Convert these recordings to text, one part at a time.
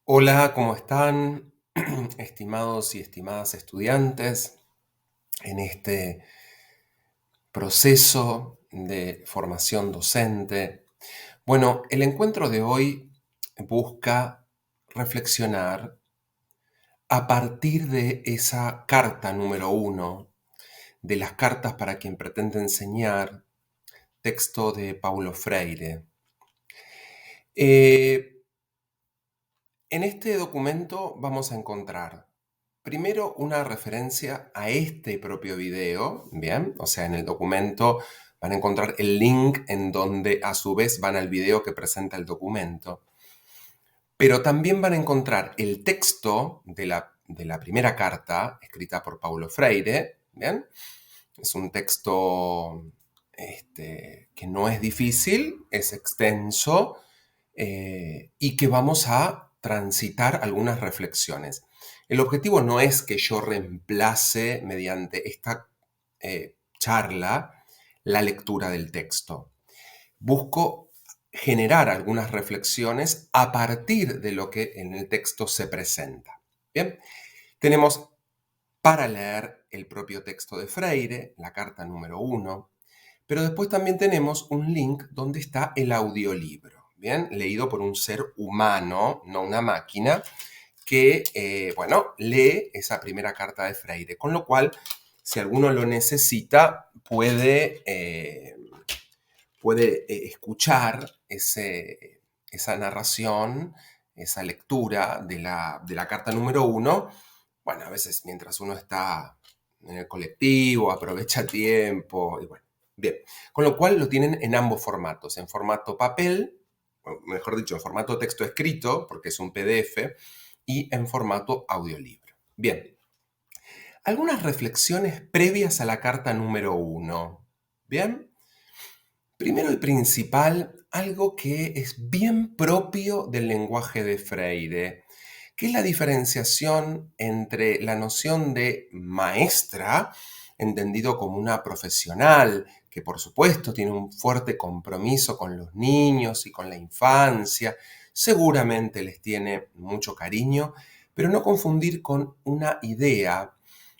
Hola, ¿cómo están? Estimados y estimadas estudiantes, en este proceso de formación docente. Bueno, el encuentro de hoy busca reflexionar a partir de esa carta número 1 de las cartas para quien pretende enseñar, texto de Paulo Freire. En este documento vamos a encontrar primero una referencia a este propio video, ¿bien? O sea, en el documento van a encontrar el link en donde a su vez van al video que presenta el documento. Pero también van a encontrar el texto de la primera carta escrita por Paulo Freire, ¿bien? Es un texto que no es difícil, es extenso, y que vamos a transitar algunas reflexiones. El objetivo no es que yo reemplace mediante esta charla la lectura del texto. Busco generar algunas reflexiones a partir de lo que en el texto se presenta. Bien, tenemos para leer el propio texto de Freire, la carta número 1, pero después también tenemos un link donde está el audiolibro, ¿bien? Leído por un ser humano, no una máquina, que, lee esa primera carta de Freire. Con lo cual, si alguno lo necesita, puede escuchar esa narración, esa lectura de la carta número 1. Bueno, a veces mientras uno está en el colectivo, aprovecha tiempo, y bueno, bien. Con lo cual lo tienen en ambos formatos, en formato papel, o mejor dicho, en formato texto escrito, porque es un PDF, y en formato audiolibro. Bien, algunas reflexiones previas a la carta número 1. Bien, primero y principal, algo que es bien propio del lenguaje de Freire, que es la diferenciación entre la noción de maestra, entendido como una profesional, que por supuesto tiene un fuerte compromiso con los niños y con la infancia, seguramente les tiene mucho cariño, pero no confundir con una idea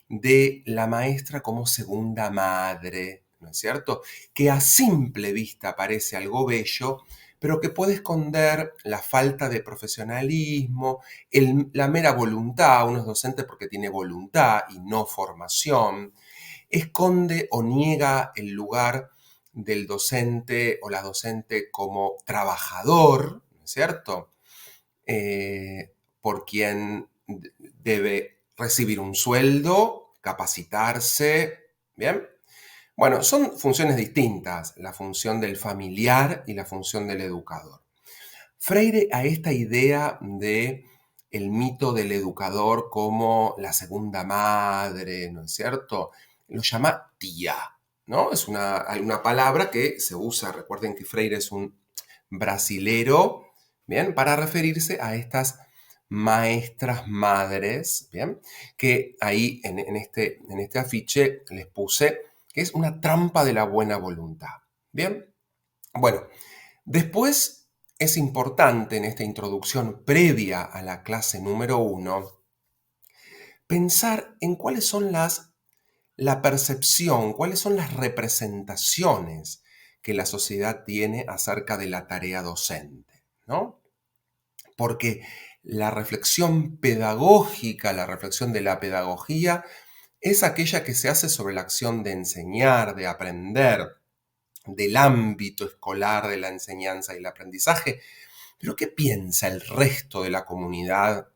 de la maestra como segunda madre, ¿no es cierto? Que a simple vista parece algo bello, pero que puede esconder la falta de profesionalismo, la mera voluntad. Uno es docente porque tiene voluntad y no formación, esconde o niega el lugar del docente o la docente como trabajador, ¿no es cierto? Por quien debe recibir un sueldo, capacitarse, ¿bien? Bueno, son funciones distintas, la función del familiar y la función del educador. Freire a esta idea de el mito del educador como la segunda madre, ¿no es cierto? Lo llama tía, ¿no? Es una palabra que se usa, recuerden que Freire es un brasilero, ¿bien? Para referirse a estas maestras madres, ¿bien? Que ahí en este afiche les puse que es una trampa de la buena voluntad, ¿bien? Bueno, después es importante en esta introducción previa a la clase número 1 pensar en cuáles son la percepción, cuáles son las representaciones que la sociedad tiene acerca de la tarea docente, ¿no? Porque la reflexión pedagógica, la reflexión de la pedagogía, es aquella que se hace sobre la acción de enseñar, de aprender, del ámbito escolar de la enseñanza y el aprendizaje. Pero ¿qué piensa el resto de la comunidad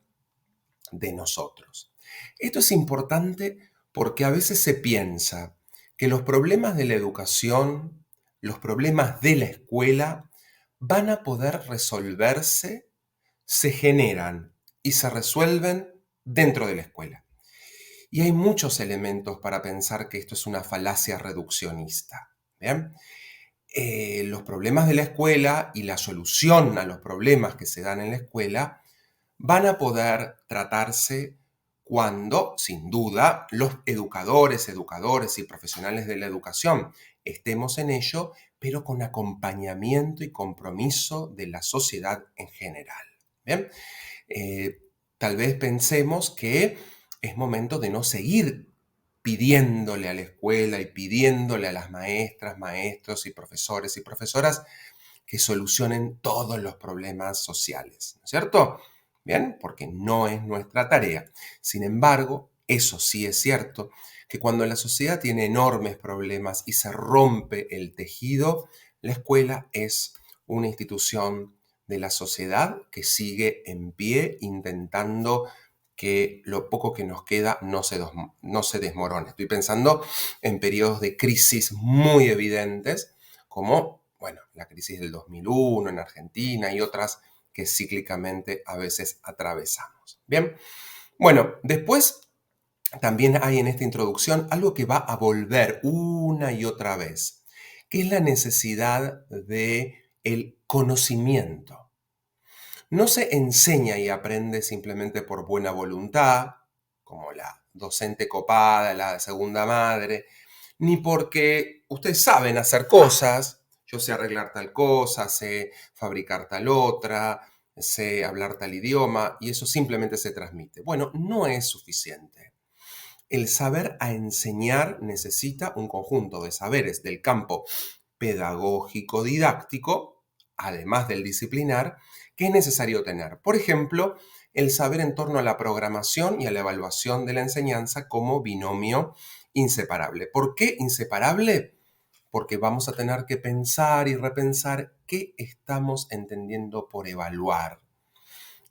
de nosotros? Esto es importante porque a veces se piensa que los problemas de la educación, los problemas de la escuela, van a poder resolverse, se generan y se resuelven dentro de la escuela. Y hay muchos elementos para pensar que esto es una falacia reduccionista. ¿Bien? Los problemas de la escuela y la solución a los problemas que se dan en la escuela van a poder tratarse cuando, sin duda, los educadores y profesionales de la educación estemos en ello, pero con acompañamiento y compromiso de la sociedad en general. ¿Bien? Eh, Tal vez pensemos que es momento de no seguir pidiéndole a la escuela y pidiéndole a las maestras, maestros y profesores y profesoras que solucionen todos los problemas sociales, ¿no es cierto? Bien, porque no es nuestra tarea. Sin embargo, eso sí es cierto, que cuando la sociedad tiene enormes problemas y se rompe el tejido, la escuela es una institución de la sociedad que sigue en pie intentando que lo poco que nos queda no se desmorone. Estoy pensando en periodos de crisis muy evidentes, como, bueno, la crisis del 2001 en Argentina y otras que cíclicamente a veces atravesamos. Bien, bueno, después también hay en esta introducción algo que va a volver una y otra vez, que es la necesidad de el conocimiento. No se enseña y aprende simplemente por buena voluntad, como la docente copada, la segunda madre, ni porque ustedes saben hacer cosas, yo sé arreglar tal cosa, sé fabricar tal otra, sé hablar tal idioma, y eso simplemente se transmite. Bueno, no es suficiente. El saber a enseñar necesita un conjunto de saberes del campo pedagógico didáctico, además del disciplinar, que es necesario tener. Por ejemplo, el saber en torno a la programación y a la evaluación de la enseñanza como binomio inseparable. ¿Por qué inseparable? Porque vamos a tener que pensar y repensar qué estamos entendiendo por evaluar.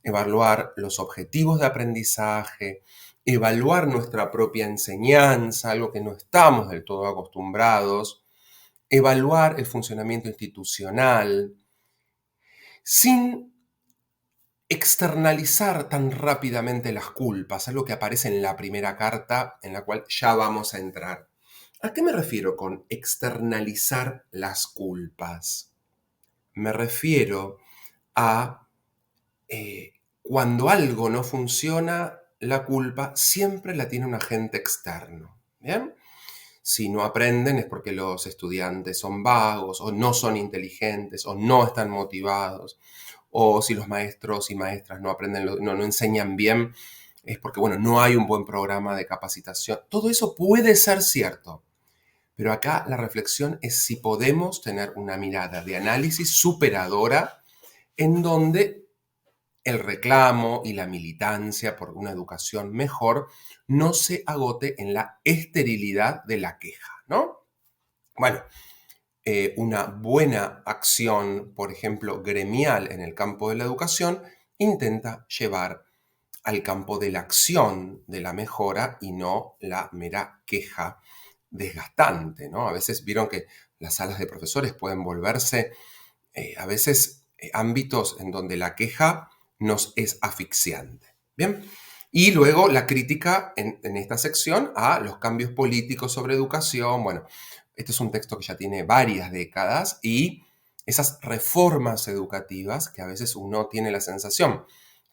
Evaluar los objetivos de aprendizaje, evaluar nuestra propia enseñanza, algo que no estamos del todo acostumbrados, evaluar el funcionamiento institucional, sin externalizar tan rápidamente las culpas, algo que aparece en la primera carta en la cual ya vamos a entrar. ¿A qué me refiero con externalizar las culpas? Me refiero a cuando algo no funciona, la culpa siempre la tiene un agente externo. ¿Bien? Si no aprenden es porque los estudiantes son vagos o no son inteligentes o no están motivados. O si los maestros y maestras no aprenden, no enseñan bien, es porque, bueno, no hay un buen programa de capacitación. Todo eso puede ser cierto. Pero acá la reflexión es si podemos tener una mirada de análisis superadora en donde el reclamo y la militancia por una educación mejor no se agote en la esterilidad de la queja, ¿no? Bueno, una buena acción, por ejemplo, gremial en el campo de la educación, intenta llevar al campo de la acción, de la mejora y no la mera queja desgastante, ¿no? A veces vieron que las salas de profesores pueden volverse a veces ámbitos en donde la queja nos es asfixiante. Bien. Y luego la crítica en esta sección a los cambios políticos sobre educación. Bueno, este es un texto que ya tiene varias décadas y esas reformas educativas que a veces uno tiene la sensación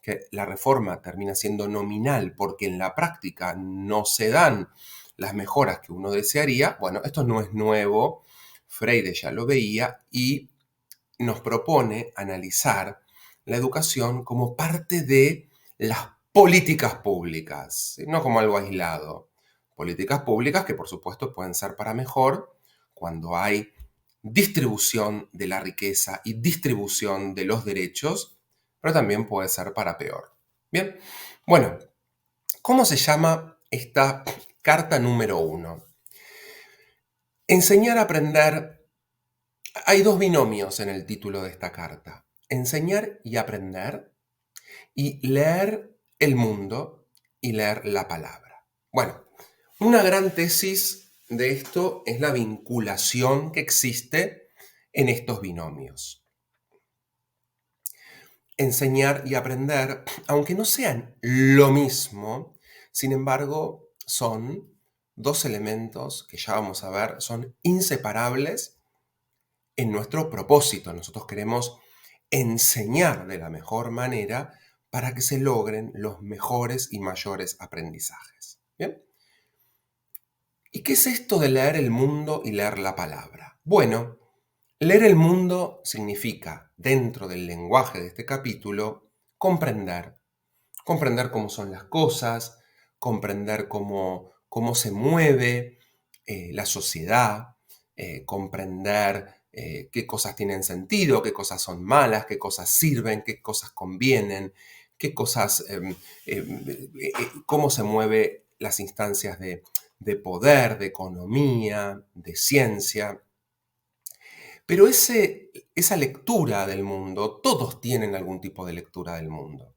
que la reforma termina siendo nominal porque en la práctica no se dan las mejoras que uno desearía. Bueno, esto no es nuevo, Freire ya lo veía y nos propone analizar la educación como parte de las políticas públicas, ¿sí? No como algo aislado. Políticas públicas que por supuesto pueden ser para mejor cuando hay distribución de la riqueza y distribución de los derechos, pero también puede ser para peor. Bien, bueno, ¿cómo se llama esta carta número 1? Enseñar a aprender. Hay dos binomios en el título de esta carta: enseñar y aprender, y leer el mundo y leer la palabra. Bueno, una gran tesis de esto es la vinculación que existe en estos binomios. Enseñar y aprender, aunque no sean lo mismo, sin embargo, son dos elementos que ya vamos a ver, son inseparables en nuestro propósito. Nosotros queremos enseñar de la mejor manera para que se logren los mejores y mayores aprendizajes. ¿Bien? ¿Y qué es esto de leer el mundo y leer la palabra? Bueno, leer el mundo significa, dentro del lenguaje de este capítulo, comprender. Comprender cómo son las cosas, comprender cómo se mueve la sociedad, comprender qué cosas tienen sentido, qué cosas son malas, qué cosas sirven, qué cosas convienen, qué cosas, cómo se mueven las instancias de poder, de economía, de ciencia. Pero esa lectura del mundo, todos tienen algún tipo de lectura del mundo.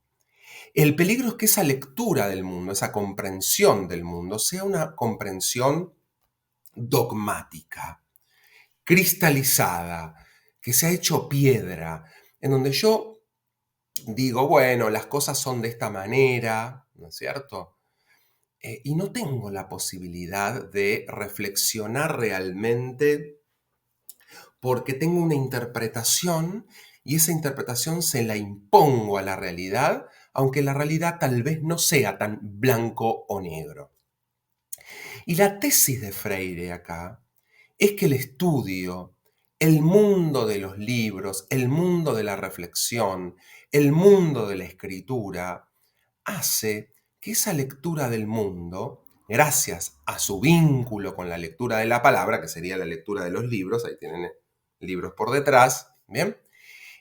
El peligro es que esa lectura del mundo, esa comprensión del mundo, sea una comprensión dogmática, cristalizada, que se ha hecho piedra, en donde yo digo, bueno, las cosas son de esta manera, ¿no es cierto? Y no tengo la posibilidad de reflexionar realmente porque tengo una interpretación y esa interpretación se la impongo a la realidad, aunque la realidad tal vez no sea tan blanco o negro. Y la tesis de Freire acá es que el estudio, el mundo de los libros, el mundo de la reflexión, el mundo de la escritura, hace que esa lectura del mundo, gracias a su vínculo con la lectura de la palabra, que sería la lectura de los libros, ahí tienen libros por detrás, ¿bien?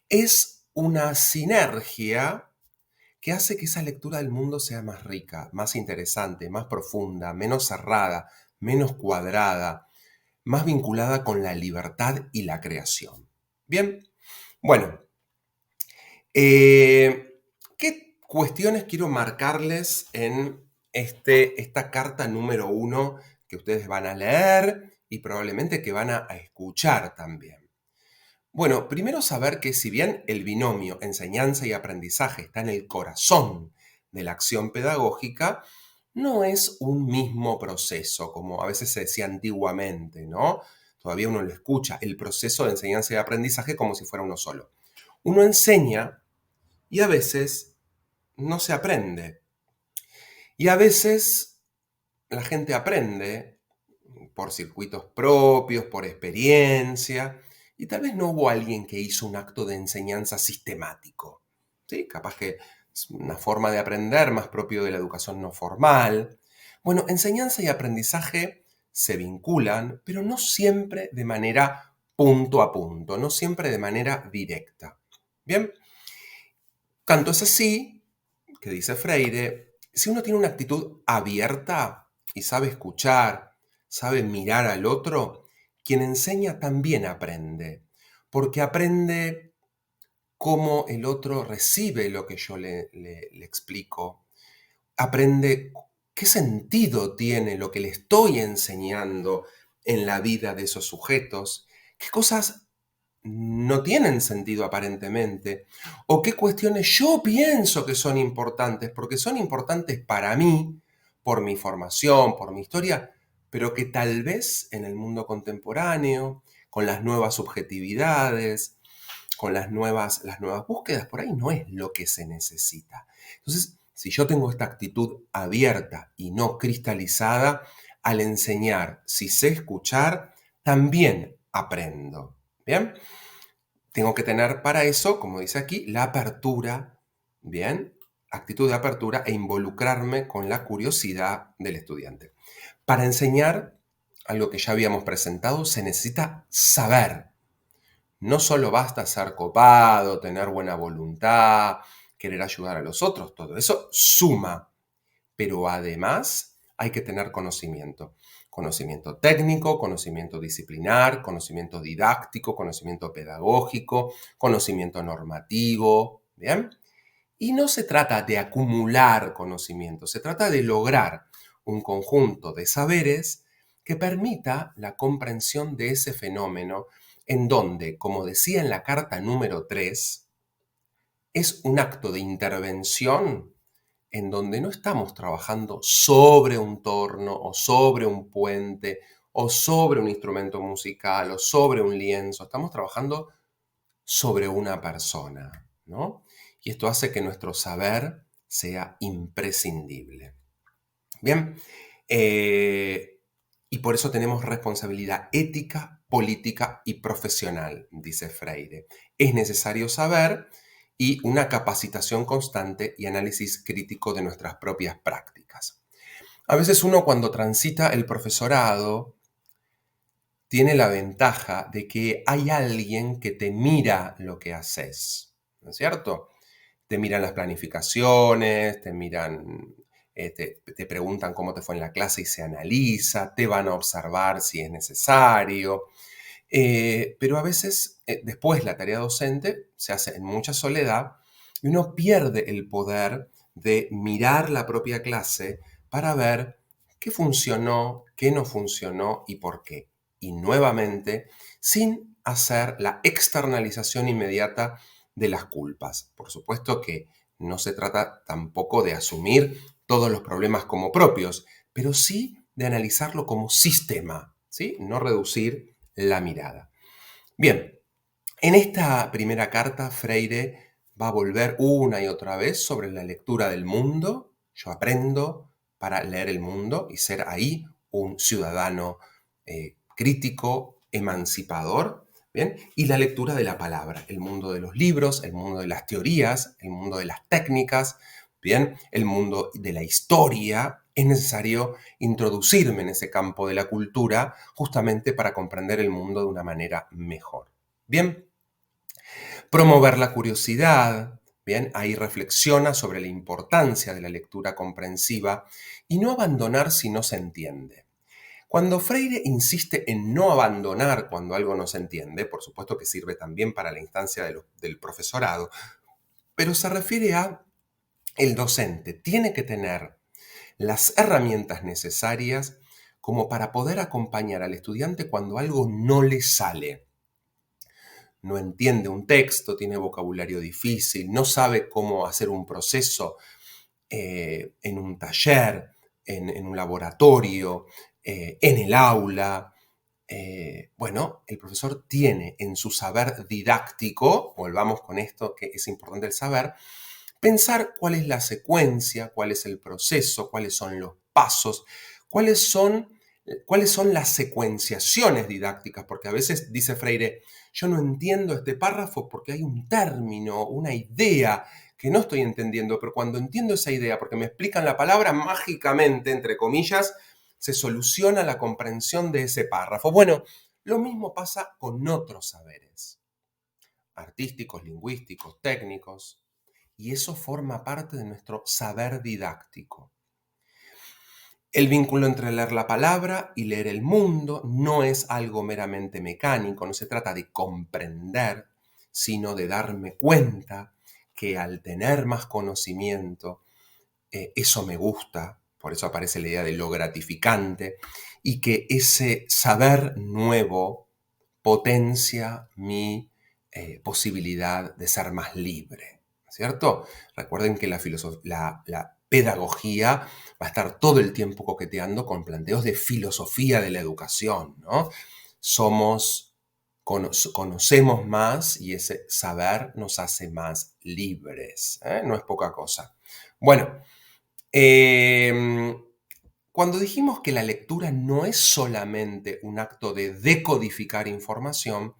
Es una sinergia que hace que esa lectura del mundo sea más rica, más interesante, más profunda, menos cerrada, menos cuadrada, más vinculada con la libertad y la creación. Bien, bueno, ¿qué cuestiones quiero marcarles en esta carta número 1 que ustedes van a leer y probablemente que van a escuchar también? Bueno, primero saber que si bien el binomio enseñanza y aprendizaje está en el corazón de la acción pedagógica, no es un mismo proceso, como a veces se decía antiguamente, ¿no? Todavía uno lo escucha, el proceso de enseñanza y aprendizaje como si fuera uno solo. Uno enseña y a veces no se aprende. Y a veces la gente aprende por circuitos propios, por experiencia, y tal vez no hubo alguien que hizo un acto de enseñanza sistemático. ¿Sí? Capaz que es una forma de aprender más propio de la educación no formal. Bueno, enseñanza y aprendizaje se vinculan, pero no siempre de manera punto a punto, no siempre de manera directa. Bien, tanto es así que dice Freire, si uno tiene una actitud abierta y sabe escuchar, sabe mirar al otro, quien enseña también aprende, porque aprende cómo el otro recibe lo que yo le explico, aprende qué sentido tiene lo que le estoy enseñando en la vida de esos sujetos, qué cosas no tienen sentido aparentemente, o qué cuestiones yo pienso que son importantes, porque son importantes para mí, por mi formación, por mi historia, pero que tal vez en el mundo contemporáneo, con las nuevas subjetividades, con las nuevas búsquedas, por ahí no es lo que se necesita. Entonces, si yo tengo esta actitud abierta y no cristalizada, al enseñar, si sé escuchar, también aprendo. ¿Bien? Tengo que tener para eso, como dice aquí, la apertura, ¿bien? Actitud de apertura e involucrarme con la curiosidad del estudiante. Para enseñar, algo que ya habíamos presentado, se necesita saber. No solo basta ser copado, tener buena voluntad, querer ayudar a los otros, todo eso suma, pero además hay que tener conocimiento. Conocimiento técnico, conocimiento disciplinar, conocimiento didáctico, conocimiento pedagógico, conocimiento normativo, ¿bien? Y no se trata de acumular conocimiento, se trata de lograr un conjunto de saberes que permita la comprensión de ese fenómeno en donde, como decía en la carta número 3, es un acto de intervención en donde no estamos trabajando sobre un torno o sobre un puente o sobre un instrumento musical o sobre un lienzo, estamos trabajando sobre una persona, ¿no? Y esto hace que nuestro saber sea imprescindible. Bien, y por eso tenemos responsabilidad ética, política y profesional, dice Freire. Es necesario saber y una capacitación constante y análisis crítico de nuestras propias prácticas. A veces uno cuando transita el profesorado tiene la ventaja de que hay alguien que te mira lo que haces, ¿no es cierto? Te miran las planificaciones, te miran, te preguntan cómo te fue en la clase y se analiza, te van a observar si es necesario. Pero a veces después la tarea docente se hace en mucha soledad y uno pierde el poder de mirar la propia clase para ver qué funcionó, qué no funcionó y por qué. Y nuevamente, sin hacer la externalización inmediata de las culpas. Por supuesto que no se trata tampoco de asumir todos los problemas como propios, pero sí de analizarlo como sistema, ¿sí? No reducir la mirada. Bien, en esta primera carta, Freire va a volver una y otra vez sobre la lectura del mundo. Yo aprendo para leer el mundo y ser ahí un ciudadano crítico, emancipador. Bien, y la lectura de la palabra, el mundo de los libros, el mundo de las teorías, el mundo de las técnicas, bien, el mundo de la historia. Es necesario introducirme en ese campo de la cultura justamente para comprender el mundo de una manera mejor. Bien, promover la curiosidad, bien, ahí reflexiona sobre la importancia de la lectura comprensiva y no abandonar si no se entiende. Cuando Freire insiste en no abandonar cuando algo no se entiende, por supuesto que sirve también para la instancia del profesorado, pero se refiere a el docente tiene que tener las herramientas necesarias como para poder acompañar al estudiante cuando algo no le sale. No entiende un texto, tiene vocabulario difícil, no sabe cómo hacer un proceso en un taller, en un laboratorio, en el aula. Bueno, el profesor tiene en su saber didáctico, volvamos con esto que es importante el saber, pensar cuál es la secuencia, cuál es el proceso, cuáles son los pasos, cuáles son, cuáles son las secuenciaciones didácticas, porque a veces dice Freire, yo no entiendo este párrafo porque hay un término, una idea que no estoy entendiendo, pero cuando entiendo esa idea, porque me explican la palabra, mágicamente, entre comillas, se soluciona la comprensión de ese párrafo. Bueno, lo mismo pasa con otros saberes, artísticos, lingüísticos, técnicos, y eso forma parte de nuestro saber didáctico. El vínculo entre leer la palabra y leer el mundo no es algo meramente mecánico, no se trata de comprender, sino de darme cuenta que al tener más conocimiento, eso me gusta, por eso aparece la idea de lo gratificante, y que ese saber nuevo potencia mi posibilidad de ser más libre, ¿cierto? Recuerden que la pedagogía va a estar todo el tiempo coqueteando con planteos de filosofía de la educación, ¿no? Conocemos más y ese saber nos hace más libres, ¿eh? No es poca cosa. Bueno, cuando dijimos que la lectura no es solamente un acto de decodificar información,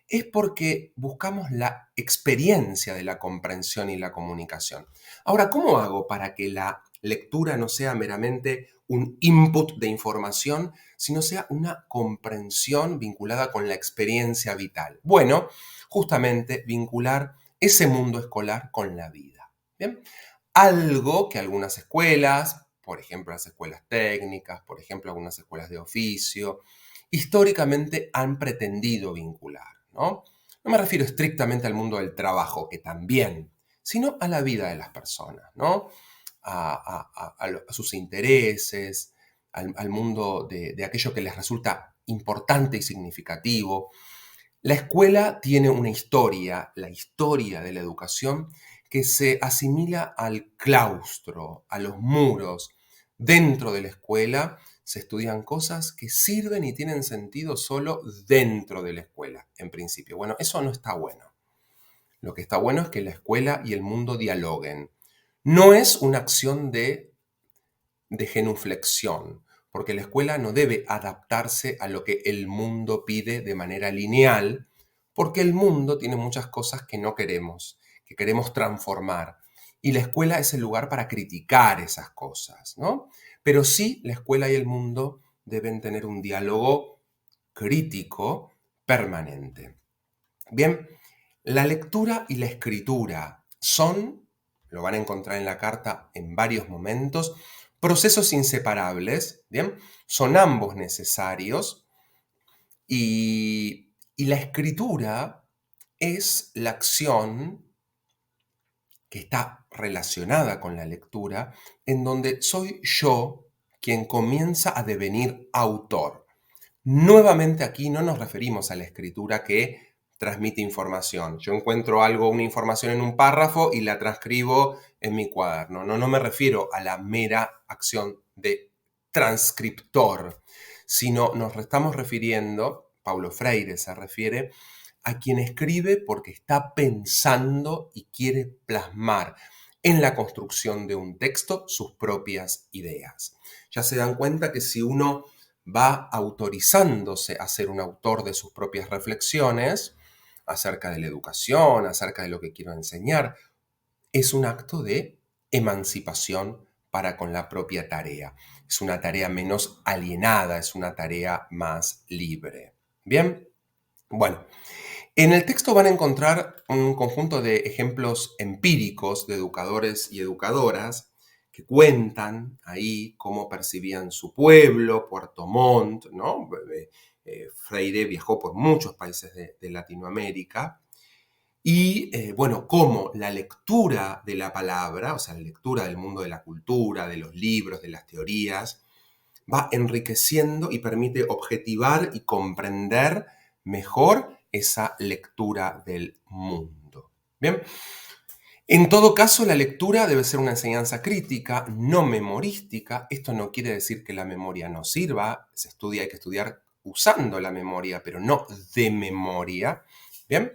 es porque buscamos la experiencia de la comprensión y la comunicación. Ahora, ¿cómo hago para que la lectura no sea meramente un input de información, sino sea una comprensión vinculada con la experiencia vital? Bueno, justamente vincular ese mundo escolar con la vida. ¿Bien? Algo que algunas escuelas, por ejemplo las escuelas técnicas, por ejemplo algunas escuelas de oficio, históricamente han pretendido vincular, ¿no? No me refiero estrictamente al mundo del trabajo, que también, sino a la vida de las personas, ¿no? A sus intereses, al mundo de aquello que les resulta importante y significativo. La escuela tiene una historia, la historia de la educación, que se asimila al claustro, a los muros. Dentro de la escuela se estudian cosas que sirven y tienen sentido solo dentro de la escuela, en principio. Bueno, eso no está bueno. Lo que está bueno es que la escuela y el mundo dialoguen. No es una acción de genuflexión, porque la escuela no debe adaptarse a lo que el mundo pide de manera lineal, porque el mundo tiene muchas cosas que no queremos, que queremos transformar. Y la escuela es el lugar para criticar esas cosas, ¿no? Pero sí, la escuela y el mundo deben tener un diálogo crítico permanente. Bien, la lectura y la escritura son, lo van a encontrar en la carta en varios momentos, procesos inseparables, ¿bien? Son ambos necesarios y la escritura es la acción que está relacionada con la lectura, en donde soy yo quien comienza a devenir autor. Nuevamente aquí no nos referimos a la escritura que transmite información. Yo encuentro algo, una información en un párrafo y la transcribo en mi cuaderno. No me refiero a la mera acción de transcriptor, sino nos estamos refiriendo, Paulo Freire se refiere, a quien escribe porque está pensando y quiere plasmar en la construcción de un texto sus propias ideas. Ya se dan cuenta que si uno va autorizándose a ser un autor de sus propias reflexiones acerca de la educación, acerca de lo que quiero enseñar, es un acto de emancipación para con la propia tarea. Es una tarea menos alienada, es una tarea más libre. Bien, bueno, en el texto van a encontrar un conjunto de ejemplos empíricos de educadores y educadoras que cuentan ahí cómo percibían su pueblo, Puerto Montt, ¿no? Freire viajó por muchos países de Latinoamérica y, bueno, cómo la lectura de la palabra, o sea, la lectura del mundo de la cultura, de los libros, de las teorías, va enriqueciendo y permite objetivar y comprender mejor esa lectura del mundo. Bien, en todo caso, la lectura debe ser una enseñanza crítica, no memorística. Esto no quiere decir que la memoria no sirva. Se estudia, hay que estudiar usando la memoria, pero no de memoria. Bien,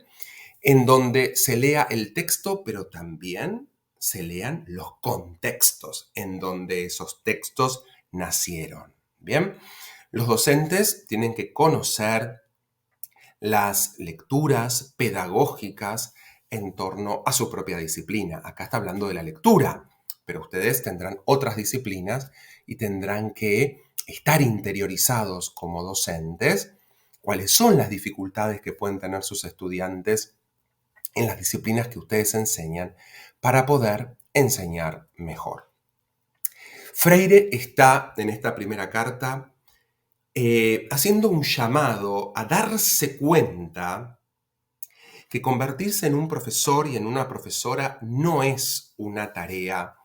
en donde se lea el texto, pero también se lean los contextos en donde esos textos nacieron. Bien, los docentes tienen que conocer las lecturas pedagógicas en torno a su propia disciplina. Acá está hablando de la lectura, pero ustedes tendrán otras disciplinas y tendrán que estar interiorizados como docentes cuáles son las dificultades que pueden tener sus estudiantes en las disciplinas que ustedes enseñan para poder enseñar mejor. Freire está en esta primera carta haciendo un llamado a darse cuenta que convertirse en un profesor y en una profesora no es una tarea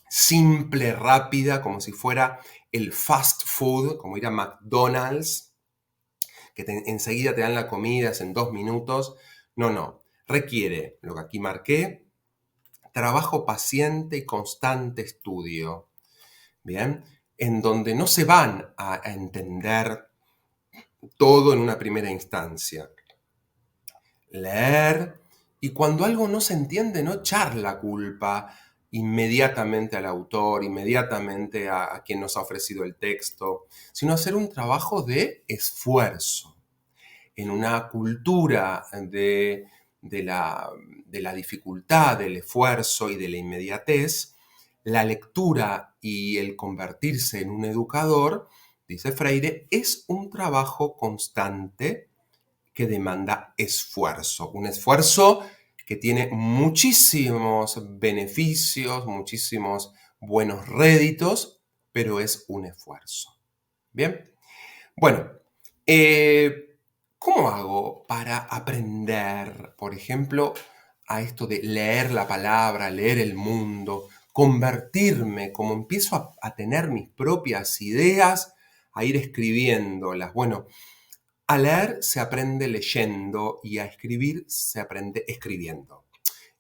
simple, rápida, como si fuera el fast food, como ir a McDonald's, que enseguida te dan la comida en 2 minutos. No. Requiere, lo que aquí marqué, trabajo paciente y constante estudio. Bien, en donde no se van a entender todo en una primera instancia. Leer, y cuando algo no se entiende, no echar la culpa inmediatamente al autor, inmediatamente a quien nos ha ofrecido el texto, sino hacer un trabajo de esfuerzo. En una cultura de la dificultad, del esfuerzo y de la inmediatez, la lectura y el convertirse en un educador, dice Freire, es un trabajo constante que demanda esfuerzo. Un esfuerzo que tiene muchísimos beneficios, muchísimos buenos réditos, pero es un esfuerzo. Bien, bueno, ¿cómo hago para aprender, por ejemplo, a esto de leer la palabra, leer el mundo, convertirme, como empiezo a tener mis propias ideas, a ir escribiéndolas? Bueno, a leer se aprende leyendo y a escribir se aprende escribiendo.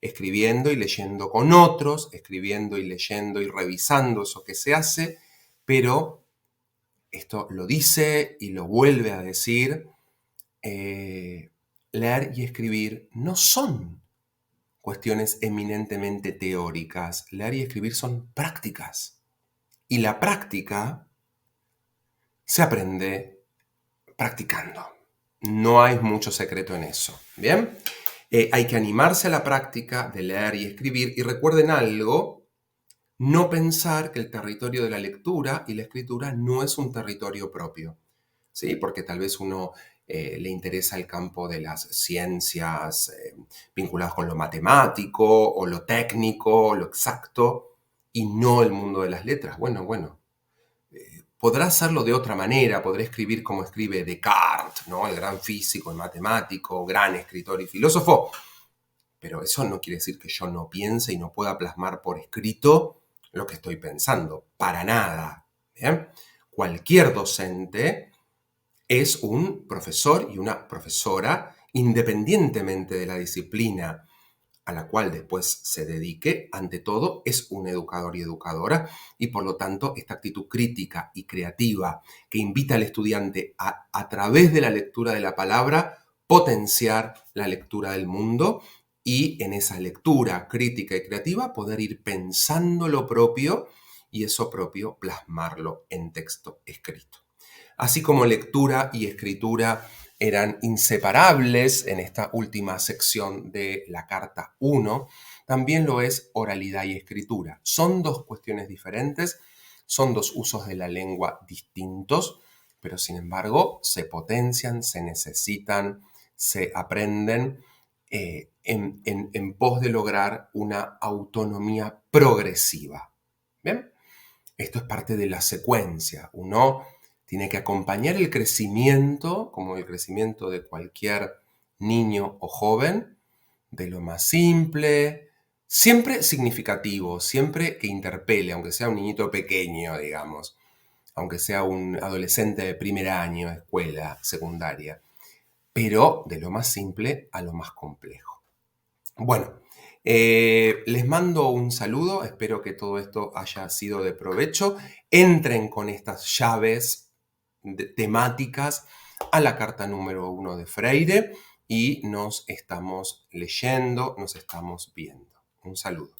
Escribiendo y leyendo con otros, escribiendo y leyendo y revisando eso que se hace, pero esto lo dice y lo vuelve a decir, leer y escribir no son cuestiones eminentemente teóricas. Leer y escribir son prácticas. Y la práctica se aprende practicando. No hay mucho secreto en eso. ¿Bien? Hay que animarse a la práctica de leer y escribir y recuerden algo, no pensar que el territorio de la lectura y la escritura no es un territorio propio, ¿sí? Porque tal vez uno le interesa el campo de las ciencias vinculadas con lo matemático o lo técnico, o lo exacto, y no el mundo de las letras. Bueno, podrá hacerlo de otra manera, podré escribir como escribe Descartes, ¿no? El gran físico y matemático, gran escritor y filósofo, pero eso no quiere decir que yo no piense y no pueda plasmar por escrito lo que estoy pensando, para nada. ¿Bien? Cualquier docente es un profesor y una profesora, independientemente de la disciplina a la cual después se dedique, ante todo es un educador y educadora, y por lo tanto esta actitud crítica y creativa que invita al estudiante a través de la lectura de la palabra, potenciar la lectura del mundo y en esa lectura crítica y creativa poder ir pensando lo propio y eso propio plasmarlo en texto escrito. Así como lectura y escritura eran inseparables en esta última sección de la carta 1, también lo es oralidad y escritura. Son dos cuestiones diferentes, son dos usos de la lengua distintos, pero sin embargo se potencian, se necesitan, se aprenden en pos de lograr una autonomía progresiva. ¿Bien? Esto es parte de la secuencia. Uno tiene que acompañar el crecimiento, como el crecimiento de cualquier niño o joven, de lo más simple, siempre significativo, siempre que interpele, aunque sea un niñito pequeño, digamos, aunque sea un adolescente de primer año, escuela, secundaria, pero de lo más simple a lo más complejo. Bueno, les mando un saludo, espero que todo esto haya sido de provecho. Entren con estas llaves temáticas a la carta número 1 de Freire y nos estamos leyendo, nos estamos viendo. Un saludo.